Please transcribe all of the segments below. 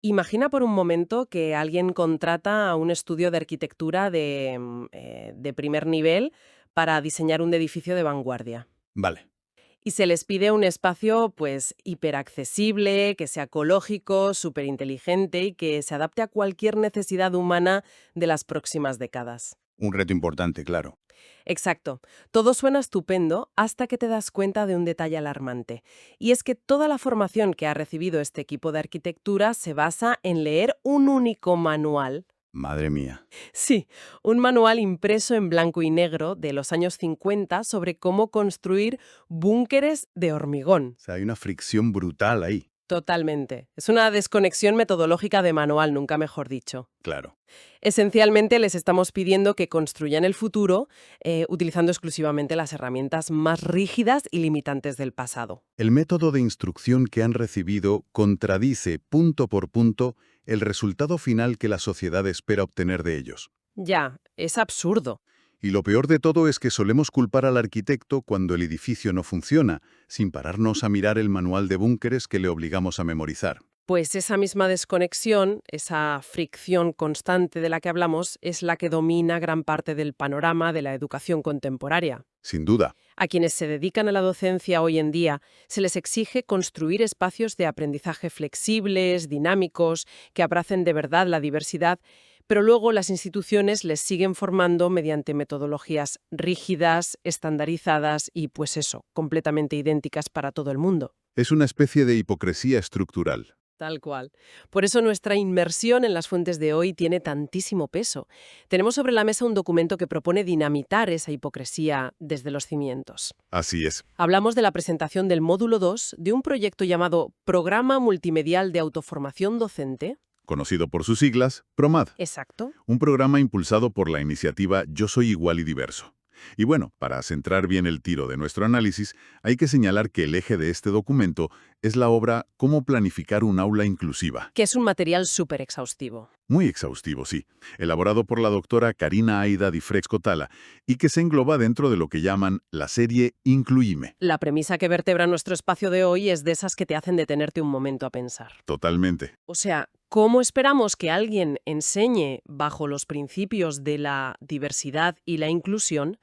Imagina por un momento que alguien contrata a un estudio de arquitectura de primer nivel para diseñar un edificio de vanguardia. Vale. Y se les pide un espacio, pues, hiperaccesible, que sea ecológico, superinteligente y que se adapte a cualquier necesidad humana de las próximas décadas. Un reto importante, claro. Exacto. Todo suena estupendo hasta que te das cuenta de un detalle alarmante. Y es que toda la formación que ha recibido este equipo de arquitectura se basa en leer un único manual. Madre mía. Sí, un manual impreso en blanco y negro de los años 50 sobre cómo construir búnkeres de hormigón. O sea, hay una fricción brutal ahí. Totalmente. Es una desconexión metodológica de manual, nunca mejor dicho. Claro. Esencialmente les estamos pidiendo que construyan el futuro utilizando exclusivamente las herramientas más rígidas y limitantes del pasado. El método de instrucción que han recibido contradice punto por punto el resultado final que la sociedad espera obtener de ellos. Ya, es absurdo. Y lo peor de todo es que solemos culpar al arquitecto cuando el edificio no funciona, sin pararnos a mirar el manual de búnkeres que le obligamos a memorizar. Pues esa misma desconexión, esa fricción constante de la que hablamos, es la que domina gran parte del panorama de la educación contemporánea. Sin duda. A quienes se dedican a la docencia hoy en día se les exige construir espacios de aprendizaje flexibles, dinámicos, que abracen de verdad la diversidad, pero luego las instituciones les siguen formando mediante metodologías rígidas, estandarizadas y, pues eso, completamente idénticas para todo el mundo. Es una especie de hipocresía estructural. Tal cual. Por eso nuestra inmersión en las fuentes de hoy tiene tantísimo peso. Tenemos sobre la mesa un documento que propone dinamitar esa hipocresía desde los cimientos. Así es. Hablamos de la presentación del módulo 2 de un proyecto llamado Programa Multimedial de Autoformación Docente. Conocido por sus siglas, PROMAD. Exacto. Un programa impulsado por la iniciativa Yo Soy Igual y Diverso. Y bueno, para centrar bien el tiro de nuestro análisis, hay que señalar que el eje de este documento es la obra Cómo planificar un aula inclusiva. Que es un material súper exhaustivo. Muy exhaustivo, sí, elaborado por la doctora Karina Aida Di Fresco-Tala y que se engloba dentro de lo que llaman la serie Incluime. La premisa que vertebra nuestro espacio de hoy es de esas que te hacen detenerte un momento a pensar. Totalmente. O sea, ¿cómo esperamos que alguien enseñe bajo los principios de la diversidad y la inclusión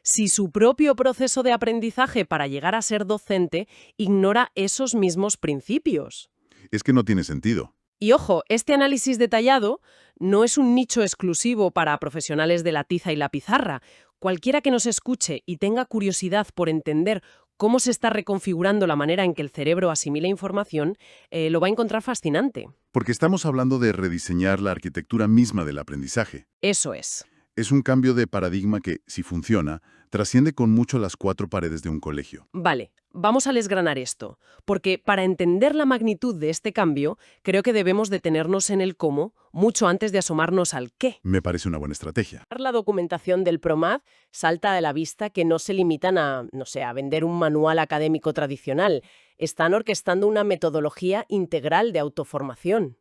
si su propio proceso de aprendizaje para llegar a ser docente ignora esos mismos principios? Es que no tiene sentido. Y ojo, este análisis detallado no es un nicho exclusivo para profesionales de la tiza y la pizarra. Cualquiera que nos escuche y tenga curiosidad por entender cómo se está reconfigurando la manera en que el cerebro asimila información, lo va a encontrar fascinante. Porque estamos hablando de rediseñar la arquitectura misma del aprendizaje. Eso es. Es un cambio de paradigma que, si funciona, trasciende con mucho las cuatro paredes de un colegio. Vale, vamos a desgranar esto, porque para entender la magnitud de este cambio, creo que debemos detenernos en el cómo mucho antes de asomarnos al qué. Me parece una buena estrategia. La documentación del PROMAD salta de la vista que no se limitan a, no sé, a vender un manual académico tradicional. Están orquestando una metodología integral de autoformación.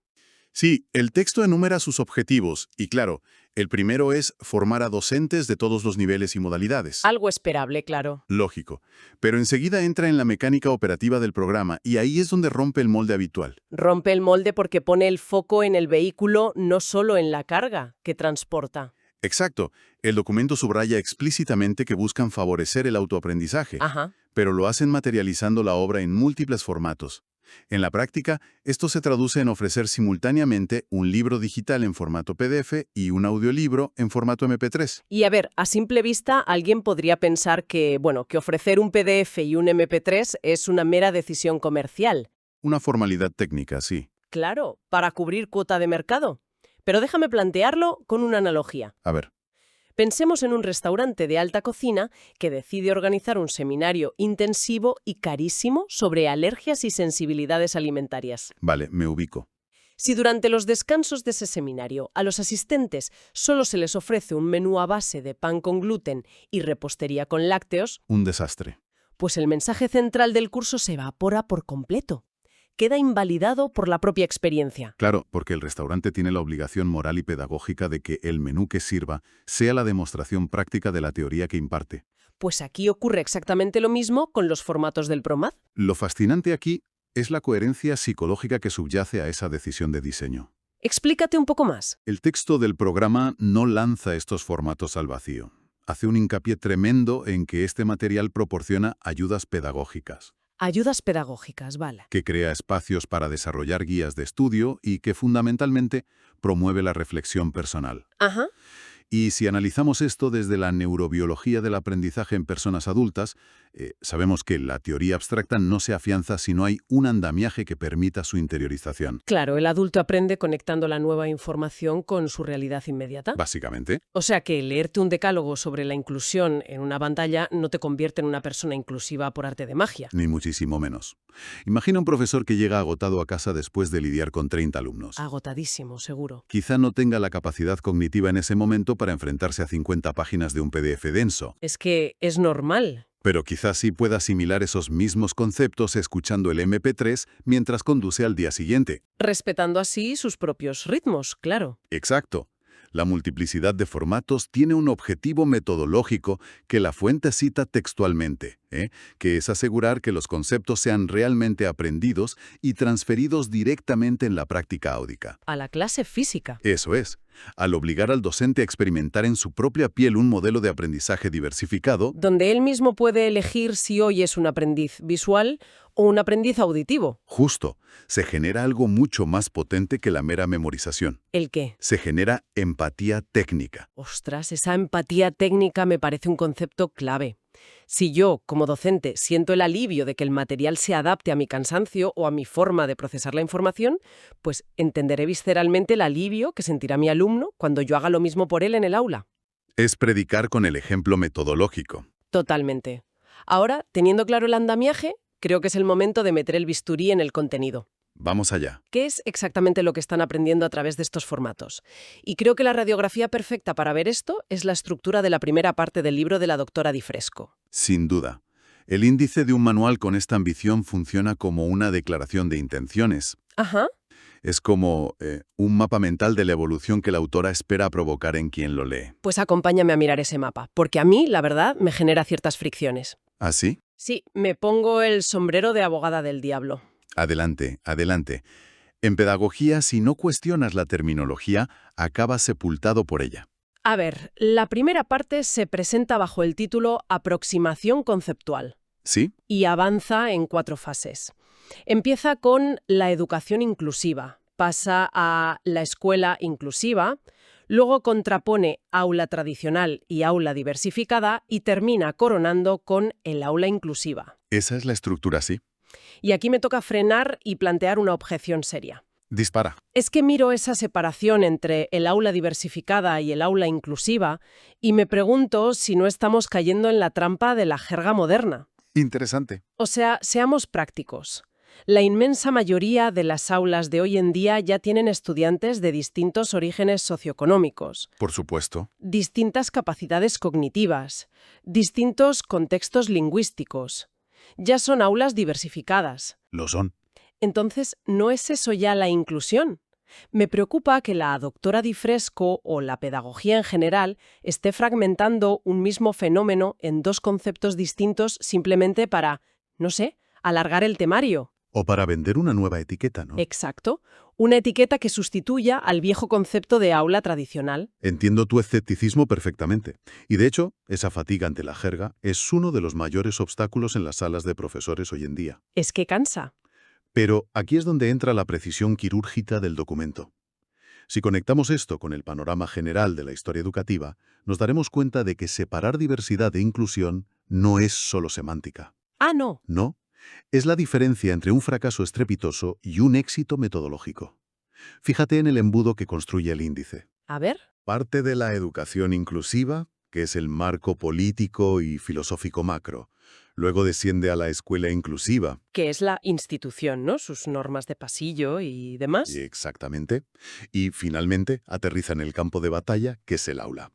Sí, el texto enumera sus objetivos y, claro, el primero es formar a docentes de todos los niveles y modalidades. Algo esperable, claro. Lógico. Pero enseguida entra en la mecánica operativa del programa y ahí es donde rompe el molde habitual. Rompe el molde porque pone el foco en el vehículo, no solo en la carga que transporta. Exacto. El documento subraya explícitamente que buscan favorecer el autoaprendizaje, Ajá. pero lo hacen materializando la obra en múltiples formatos. En la práctica, esto se traduce en ofrecer simultáneamente un libro digital en formato PDF y un audiolibro en formato MP3. Y a ver, a simple vista, alguien podría pensar que, bueno, que ofrecer un PDF y un MP3 es una mera decisión comercial. Una formalidad técnica, sí. Claro, para cubrir cuota de mercado. Pero déjame plantearlo con una analogía. A ver. Pensemos en un restaurante de alta cocina que decide organizar un seminario intensivo y carísimo sobre alergias y sensibilidades alimentarias. Vale, me ubico. Si durante los descansos de ese seminario a los asistentes solo se les ofrece un menú a base de pan con gluten y repostería con lácteos, Un desastre. pues el mensaje central del curso se evapora por completo. Queda invalidado por la propia experiencia. Claro, porque el restaurante tiene la obligación moral y pedagógica de que el menú que sirva sea la demostración práctica de la teoría que imparte. Pues aquí ocurre exactamente lo mismo con los formatos del PROMAD. Lo fascinante aquí Es la coherencia psicológica que subyace a esa decisión de diseño. Explícate un poco más. El texto del programa no lanza estos formatos al vacío. Hace un hincapié tremendo en que este material proporciona ayudas pedagógicas, Ayudas pedagógicas, vale. que crea espacios para desarrollar guías de estudio y que fundamentalmente promueve la reflexión personal. Ajá. Y si analizamos esto desde la neurobiología del aprendizaje en personas adultas, sabemos que la teoría abstracta no se afianza si no hay un andamiaje que permita su interiorización. Claro, el adulto aprende conectando la nueva información con su realidad inmediata. Básicamente, O sea que leerte un decálogo sobre la inclusión en una pantalla no te convierte en una persona inclusiva por arte de magia. ni muchísimo menos. Imagina un profesor que llega agotado a casa después de lidiar con 30 alumnos. Agotadísimo, seguro. Quizá no tenga la capacidad cognitiva en ese momento para enfrentarse a 50 páginas de un PDF denso, Es que es normal. pero quizás sí pueda asimilar esos mismos conceptos escuchando el MP3 mientras conduce al día siguiente. Respetando así sus propios ritmos, claro. Exacto. La multiplicidad de formatos tiene un objetivo metodológico que la fuente cita textualmente, que es asegurar que los conceptos sean realmente aprendidos y transferidos directamente en la práctica áudica. A la clase física. Eso es. Al obligar al docente a experimentar en su propia piel un modelo de aprendizaje diversificado, Donde él mismo puede elegir si hoy es un aprendiz visual o un aprendiz auditivo. justo, se genera algo mucho más potente que la mera memorización. ¿El qué? Se genera empatía técnica. Ostras, esa empatía técnica me parece un concepto clave. Si yo, como docente, siento el alivio de que el material se adapte a mi cansancio o a mi forma de procesar la información, pues entenderé visceralmente el alivio que sentirá mi alumno cuando yo haga lo mismo por él en el aula. Es predicar con el ejemplo metodológico. Totalmente. Ahora, teniendo claro el andamiaje, creo que es el momento de meter el bisturí en el contenido. Vamos allá. ¿Qué es exactamente lo que están aprendiendo a través de estos formatos? Y creo que la radiografía perfecta para ver esto es la estructura de la primera parte del libro de la doctora Di Fresco. Sin duda. El índice de un manual con esta ambición funciona como una declaración de intenciones. Ajá. Es como un mapa mental de la evolución que la autora espera provocar en quien lo lee. Pues acompáñame a mirar ese mapa, porque a mí, la verdad, me genera ciertas fricciones. ¿Así? Sí, me pongo el sombrero de abogada del diablo. Adelante, adelante. En pedagogía, si no cuestionas la terminología, acabas sepultado por ella. A ver, la primera parte se presenta bajo el título Aproximación conceptual ¿Sí? y avanza en 4 fases. Empieza con la educación inclusiva, pasa a la escuela inclusiva, luego contrapone aula tradicional y aula diversificada y termina coronando con el aula inclusiva. Esa es la estructura, sí. Y aquí me toca frenar y plantear una objeción seria. Dispara. Es que miro esa separación entre el aula diversificada y el aula inclusiva y me pregunto si no estamos cayendo en la trampa de la jerga moderna. Interesante. O sea, seamos prácticos. La inmensa mayoría de las aulas de hoy en día ya tienen estudiantes de distintos orígenes socioeconómicos, Por supuesto. distintas capacidades cognitivas, distintos contextos lingüísticos. Ya son aulas diversificadas. Lo son. Entonces, ¿no es eso ya la inclusión? Me preocupa que la doctora Di Fresco o la pedagogía en general esté fragmentando un mismo fenómeno en 2 conceptos distintos simplemente para, no sé, alargar el temario. O para vender una nueva etiqueta, ¿no? Exacto. Una etiqueta que sustituya al viejo concepto de aula tradicional. Entiendo tu escepticismo perfectamente. Y de hecho, esa fatiga ante la jerga es uno de los mayores obstáculos en las salas de profesores hoy en día. Es que cansa. Pero aquí es donde entra la precisión quirúrgica del documento. Si conectamos esto con el panorama general de la historia educativa, nos daremos cuenta de que separar diversidad e inclusión no es solo semántica. Ah, no. No, es la diferencia entre un fracaso estrepitoso y un éxito metodológico. Fíjate en el embudo que construye el índice. A ver. Parte de la educación inclusiva, que es el marco político y filosófico macro. Luego desciende a la escuela inclusiva. Que es la institución, ¿no? Sus normas de pasillo y demás. Exactamente. Y finalmente aterriza en el campo de batalla, que es el aula.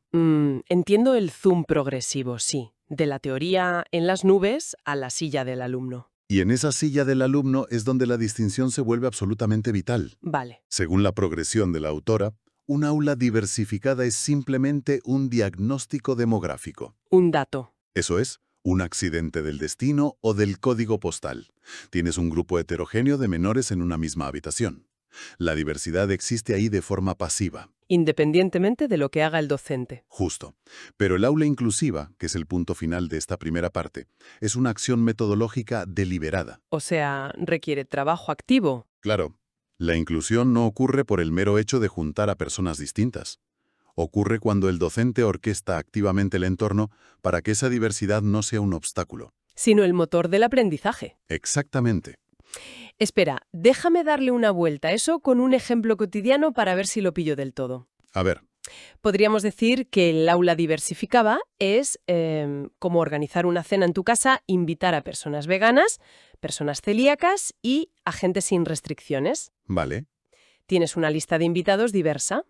Entiendo el zoom progresivo, sí. De la teoría en las nubes a la silla del alumno. Y en esa silla del alumno es donde la distinción se vuelve absolutamente vital. Vale. Según la progresión de la autora, un aula diversificada es simplemente un diagnóstico demográfico. Un dato. Eso es, Un accidente del destino o del código postal. Tienes un grupo heterogéneo de menores en una misma habitación. La diversidad existe ahí de forma pasiva. Independientemente de lo que haga el docente. Justo. Pero el aula inclusiva, que es el punto final de esta primera parte, es una acción metodológica deliberada. O sea, requiere trabajo activo. Claro, la inclusión no ocurre por el mero hecho de juntar a personas distintas. Ocurre cuando el docente orquesta activamente el entorno para que esa diversidad no sea un obstáculo. Sino el motor del aprendizaje. Exactamente. Espera, déjame darle una vuelta a eso con un ejemplo cotidiano para ver si lo pillo del todo. A ver, Podríamos decir que el aula diversificada es como organizar una cena en tu casa, invitar a personas veganas, personas celíacas y a gente sin restricciones. vale. Tienes una lista de invitados diversa.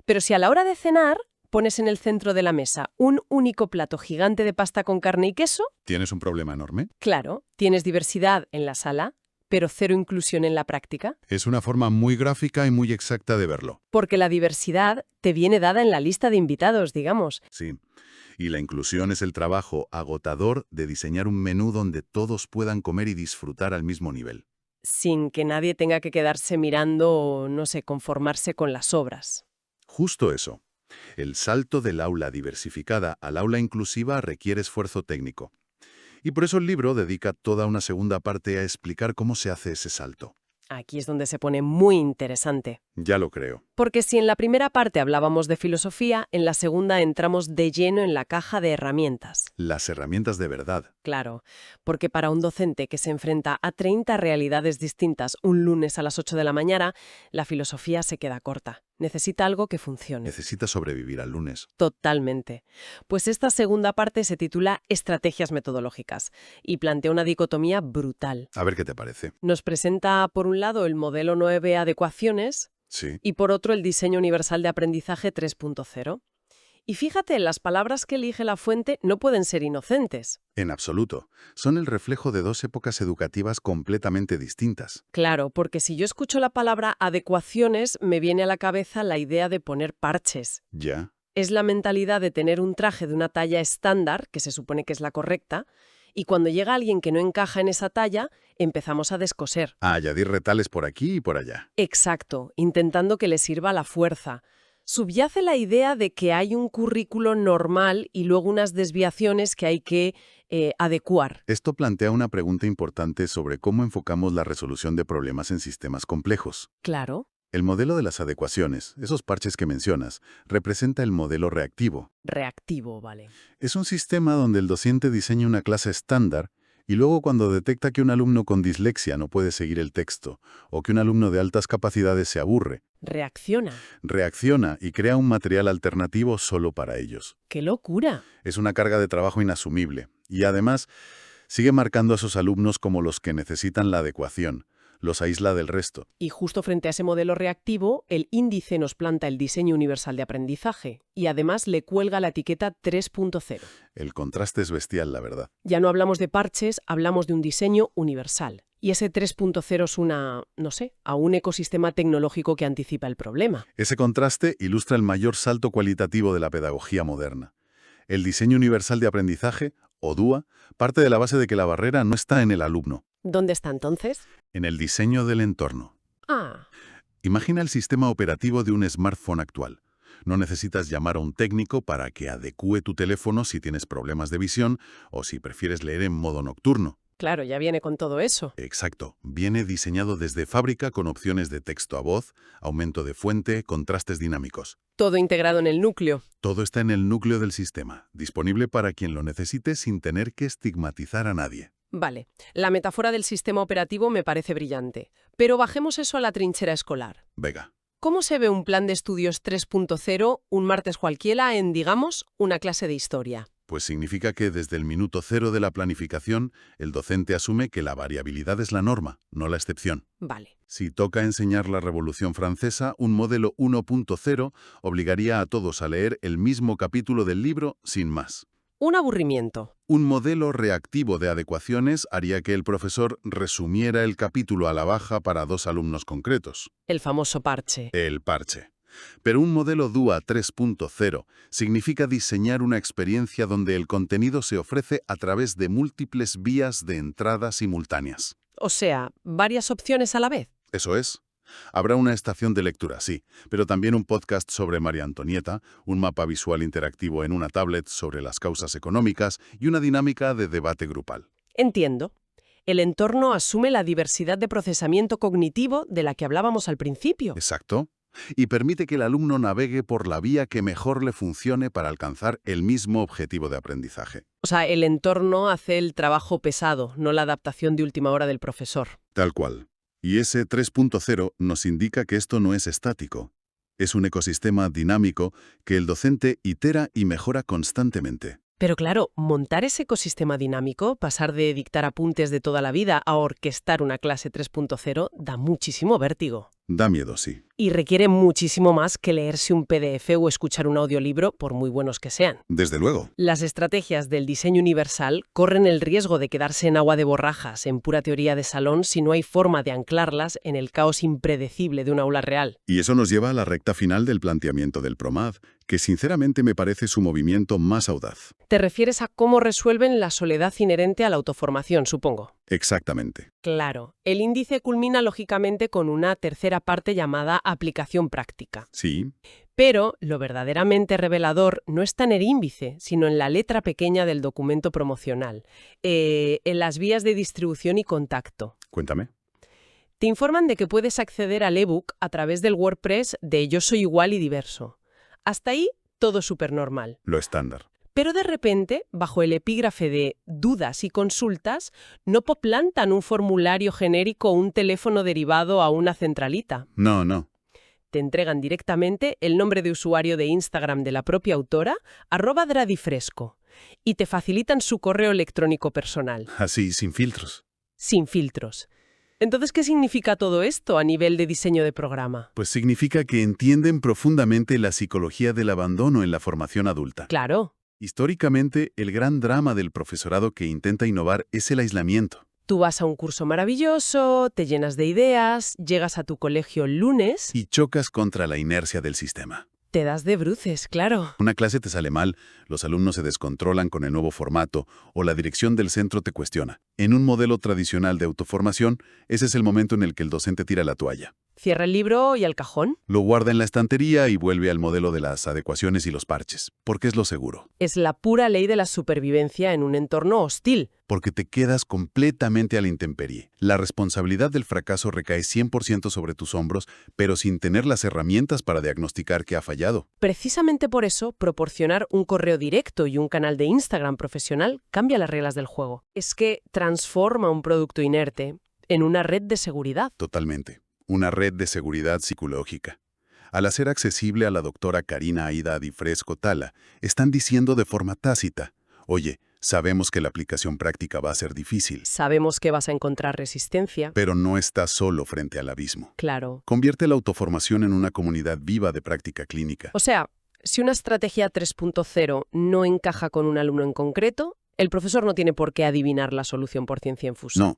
Pero si a la hora de cenar pones en el centro de la mesa un único plato gigante de pasta con carne y queso, ¿Tienes un problema enorme? claro, tienes diversidad en la sala, pero cero inclusión en la práctica, Es una forma muy gráfica y muy exacta de verlo. porque la diversidad te viene dada en la lista de invitados, digamos. Sí. Y la inclusión es el trabajo agotador de diseñar un menú donde todos puedan comer y disfrutar al mismo nivel. Sin que nadie tenga que quedarse mirando o, no sé, conformarse con las sobras. Justo eso. El salto del aula diversificada al aula inclusiva requiere esfuerzo técnico. Y por eso el libro dedica toda una segunda parte a explicar cómo se hace ese salto. Aquí es donde se pone muy interesante. Ya lo creo. Porque si en la primera parte hablábamos de filosofía, en la segunda entramos de lleno en la caja de herramientas. Las herramientas de verdad. Claro, porque para un docente que se enfrenta a 30 realidades distintas un lunes a las 8 de la mañana, la filosofía se queda corta. Necesita algo que funcione. Necesita sobrevivir al lunes. Totalmente. Pues esta segunda parte se titula Estrategias metodológicas y plantea una dicotomía brutal. A ver qué te parece. Nos presenta, por un lado, el modelo 9 adecuaciones Sí. y, por otro, el diseño universal de aprendizaje 3.0. Y fíjate, las palabras que elige la fuente no pueden ser inocentes. En absoluto. Son el reflejo de dos épocas educativas completamente distintas. Claro, porque si yo escucho la palabra adecuaciones, me viene a la cabeza la idea de poner parches. Ya. Es la mentalidad de tener un traje de una talla estándar, que se supone que es la correcta, y cuando llega alguien que no encaja en esa talla, empezamos a descoser. A añadir retales por aquí y por allá. Exacto, intentando que le sirva a la fuerza. Subyace la idea de que hay un currículo normal y luego unas desviaciones que hay que adecuar. Esto plantea una pregunta importante sobre cómo enfocamos la resolución de problemas en sistemas complejos. Claro. El modelo de las adecuaciones, esos parches que mencionas, representa el modelo reactivo. Reactivo, vale. Es un sistema donde el docente diseña una clase estándar y luego cuando detecta que un alumno con dislexia no puede seguir el texto o que un alumno de altas capacidades se aburre, Reacciona. reacciona y crea un material alternativo solo para ellos. ¡Qué locura! Es una carga de trabajo inasumible y además sigue marcando a sus alumnos como los que necesitan la adecuación, los aísla del resto. Y justo frente a ese modelo reactivo, el índice nos planta el diseño universal de aprendizaje y además le cuelga la etiqueta 3.0. El contraste es bestial, la verdad. Ya no hablamos de parches, hablamos de un diseño universal. Y ese 3.0 es a un ecosistema tecnológico que anticipa el problema. Ese contraste ilustra el mayor salto cualitativo de la pedagogía moderna. El diseño universal de aprendizaje, o DUA, parte de la base de que la barrera no está en el alumno, ¿Dónde está entonces? en el diseño del entorno. Ah, Imagina el sistema operativo de un smartphone actual. No necesitas llamar a un técnico para que adecúe tu teléfono si tienes problemas de visión o si prefieres leer en modo nocturno. claro, ya viene con todo eso. Exacto. Viene diseñado desde fábrica con opciones de texto a voz, aumento de fuente, contrastes dinámicos. Todo integrado en el núcleo. Todo está en el núcleo del sistema, disponible para quien lo necesite sin tener que estigmatizar a nadie. Vale, la metáfora del sistema operativo me parece brillante. Pero bajemos eso a la trinchera escolar. Venga. ¿Cómo se ve un plan de estudios 3.0 un martes cualquiera en, digamos, una clase de historia? Pues significa que desde el minuto cero de la planificación, el docente asume que la variabilidad es la norma, no la excepción. Vale. Si toca enseñar la Revolución Francesa, un modelo 1.0 obligaría a todos a leer el mismo capítulo del libro sin más. Un aburrimiento. Un modelo reactivo de adecuaciones haría que el profesor resumiera el capítulo a la baja para dos alumnos concretos. El famoso parche. El parche. Pero un modelo DUA 3.0 significa diseñar una experiencia donde el contenido se ofrece a través de múltiples vías de entrada simultáneas. O sea, varias opciones a la vez. Eso es. Habrá una estación de lectura, sí, pero también un podcast sobre María Antonieta, un mapa visual interactivo en una tablet sobre las causas económicas y una dinámica de debate grupal. Entiendo. El entorno asume la diversidad de procesamiento cognitivo de la que hablábamos al principio. Exacto. Y permite que el alumno navegue por la vía que mejor le funcione para alcanzar el mismo objetivo de aprendizaje. O sea, el entorno hace el trabajo pesado, no la adaptación de última hora del profesor. Tal cual. Y ese 3.0 nos indica que esto no es estático. Es un ecosistema dinámico que el docente itera y mejora constantemente. Pero claro, montar ese ecosistema dinámico, pasar de dictar apuntes de toda la vida a orquestar una clase 3.0, da muchísimo vértigo. Da miedo, sí. Y requiere muchísimo más que leerse un PDF o escuchar un audiolibro, por muy buenos que sean. Desde luego. Las estrategias del diseño universal corren el riesgo de quedarse en agua de borrajas, en pura teoría de salón, si no hay forma de anclarlas en el caos impredecible de un aula real. Y eso nos lleva a la recta final del planteamiento del PROMAD, que sinceramente me parece su movimiento más audaz. Te refieres a cómo resuelven la soledad inherente a la autoformación, supongo. Exactamente. Claro. El índice culmina lógicamente con una tercera parte llamada aplicación práctica. Sí. Pero lo verdaderamente revelador no está en el índice, sino en la letra pequeña del documento promocional, en las vías de distribución y contacto. Cuéntame. Te informan de que puedes acceder al ebook a través del WordPress de Yo Soy Igual y Diverso. Hasta ahí, todo súper normal. Lo estándar. Pero de repente, bajo el epígrafe de dudas y consultas, no poplantan un formulario genérico o un teléfono derivado a una centralita. No. Te entregan directamente el nombre de usuario de Instagram de la propia autora, @dradifresco, y te facilitan su correo electrónico personal. Así, sin filtros. Sin filtros. Entonces, ¿qué significa todo esto a nivel de diseño de programa? Pues significa que entienden profundamente la psicología del abandono en la formación adulta. Claro. Históricamente, el gran drama del profesorado que intenta innovar es el aislamiento. Tú vas a un curso maravilloso, te llenas de ideas, llegas a tu colegio el lunes. Y chocas contra la inercia del sistema. Te das de bruces, claro. Una clase te sale mal, los alumnos se descontrolan con el nuevo formato o la dirección del centro te cuestiona. En un modelo tradicional de autoformación, ese es el momento en el que el docente tira la toalla. Cierra el libro y al cajón. Lo guarda en la estantería y vuelve al modelo de las adecuaciones y los parches, porque es lo seguro. Es la pura ley de la supervivencia en un entorno hostil. Porque te quedas completamente a la intemperie. La responsabilidad del fracaso recae 100% sobre tus hombros, pero sin tener las herramientas para diagnosticar que ha fallado. Precisamente por eso, proporcionar un correo directo y un canal de Instagram profesional cambia las reglas del juego. Es que transforma un producto inerte en una red de seguridad. Totalmente. Una red de seguridad psicológica. Al hacer accesible a la doctora Karina Aida Difresco Tala, están diciendo de forma tácita, oye, sabemos que la aplicación práctica va a ser difícil. Sabemos que vas a encontrar resistencia. Pero no estás solo frente al abismo. Claro. Convierte la autoformación en una comunidad viva de práctica clínica. O sea, si una estrategia 3.0 no encaja con un alumno en concreto, el profesor no tiene por qué adivinar la solución por ciencia infusa. No.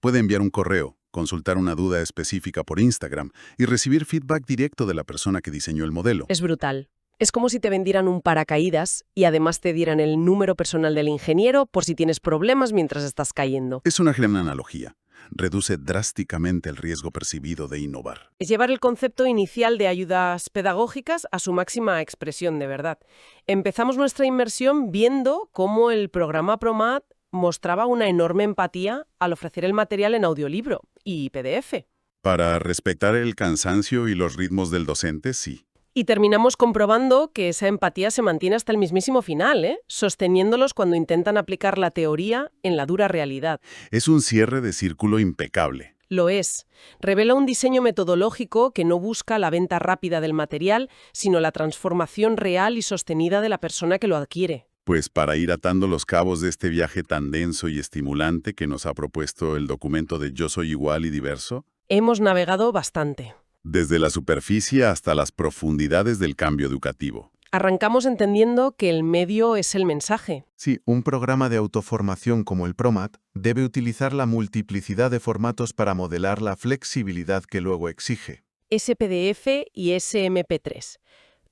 Puede enviar un correo, consultar una duda específica por Instagram y recibir feedback directo de la persona que diseñó el modelo. Es brutal. Es como si te vendieran un paracaídas y además te dieran el número personal del ingeniero por si tienes problemas mientras estás cayendo. Es una gran analogía. Reduce drásticamente el riesgo percibido de innovar. Es llevar el concepto inicial de ayudas pedagógicas a su máxima expresión, de verdad. Empezamos nuestra inmersión viendo cómo el programa PROMAD mostraba una enorme empatía al ofrecer el material en audiolibro y PDF. Para respetar el cansancio y los ritmos del docente, sí. Y terminamos comprobando que esa empatía se mantiene hasta el mismísimo final, sosteniéndolos cuando intentan aplicar la teoría en la dura realidad. Es un cierre de círculo impecable. Lo es. Revela un diseño metodológico que no busca la venta rápida del material, sino la transformación real y sostenida de la persona que lo adquiere. Pues para ir atando los cabos de este viaje tan denso y estimulante que nos ha propuesto el documento de Yo Soy Igual y Diverso, hemos navegado bastante. Desde la superficie hasta las profundidades del cambio educativo. Arrancamos entendiendo que el medio es el mensaje. Sí, un programa de autoformación como el PROMAD debe utilizar la multiplicidad de formatos para modelar la flexibilidad que luego exige. SPDF y SMP3.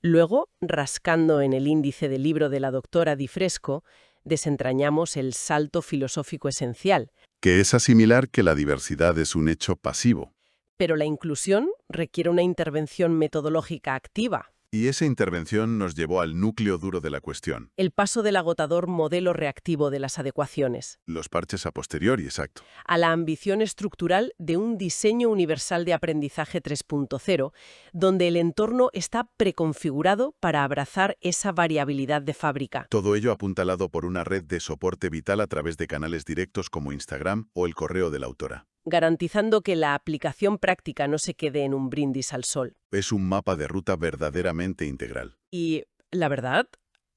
Luego, rascando en el índice del libro de la doctora Di Fresco, desentrañamos el salto filosófico esencial. Que es asimilar que la diversidad es un hecho pasivo. Pero la inclusión requiere una intervención metodológica activa. Y esa intervención nos llevó al núcleo duro de la cuestión. El paso del agotador modelo reactivo de las adecuaciones Los parches a posteriori, exacto. a la ambición estructural de un diseño universal de aprendizaje 3.0, donde el entorno está preconfigurado para abrazar esa variabilidad de fábrica. Todo ello apuntalado por una red de soporte vital a través de canales directos como Instagram o el correo de la autora. Garantizando que la aplicación práctica no se quede en un brindis al sol. Es un mapa de ruta verdaderamente integral. Y, la verdad,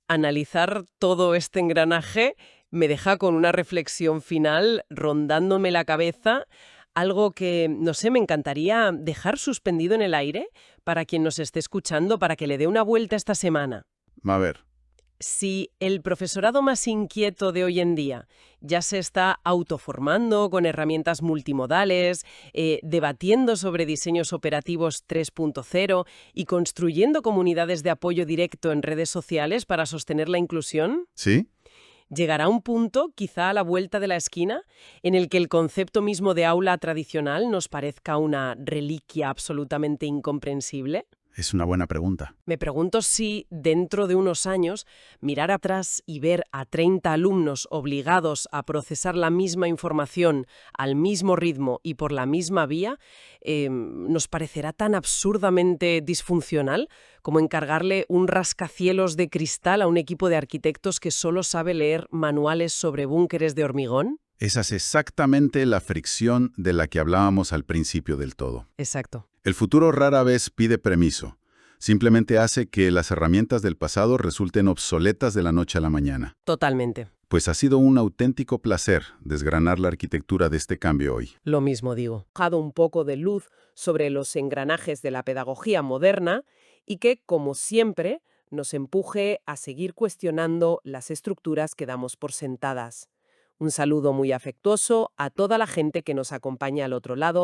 analizar todo este engranaje me deja con una reflexión final rondándome la cabeza, algo que, no sé, me encantaría dejar suspendido en el aire para quien nos esté escuchando, para que le dé una vuelta esta semana. A ver, Si el profesorado más inquieto de hoy en día ya se está autoformando con herramientas multimodales, debatiendo sobre diseños operativos 3.0 y construyendo comunidades de apoyo directo en redes sociales para sostener la inclusión, ¿sí? llegará un punto, quizá a la vuelta de la esquina, en el que el concepto mismo de aula tradicional nos parezca una reliquia absolutamente incomprensible. Es una buena pregunta. Me pregunto si, dentro de unos años, mirar atrás y ver a 30 alumnos obligados a procesar la misma información al mismo ritmo y por la misma vía, nos parecerá tan absurdamente disfuncional como encargarle un rascacielos de cristal a un equipo de arquitectos que solo sabe leer manuales sobre búnkeres de hormigón. Esa es exactamente la fricción de la que hablábamos al principio del todo. Exacto. El futuro rara vez pide permiso. Simplemente hace que las herramientas del pasado resulten obsoletas de la noche a la mañana. Totalmente. Pues ha sido un auténtico placer desgranar la arquitectura de este cambio hoy. Lo mismo digo. Dado un poco de luz sobre los engranajes de la pedagogía moderna y que, como siempre, nos empuje a seguir cuestionando las estructuras que damos por sentadas. Un saludo muy afectuoso a toda la gente que nos acompaña al otro lado.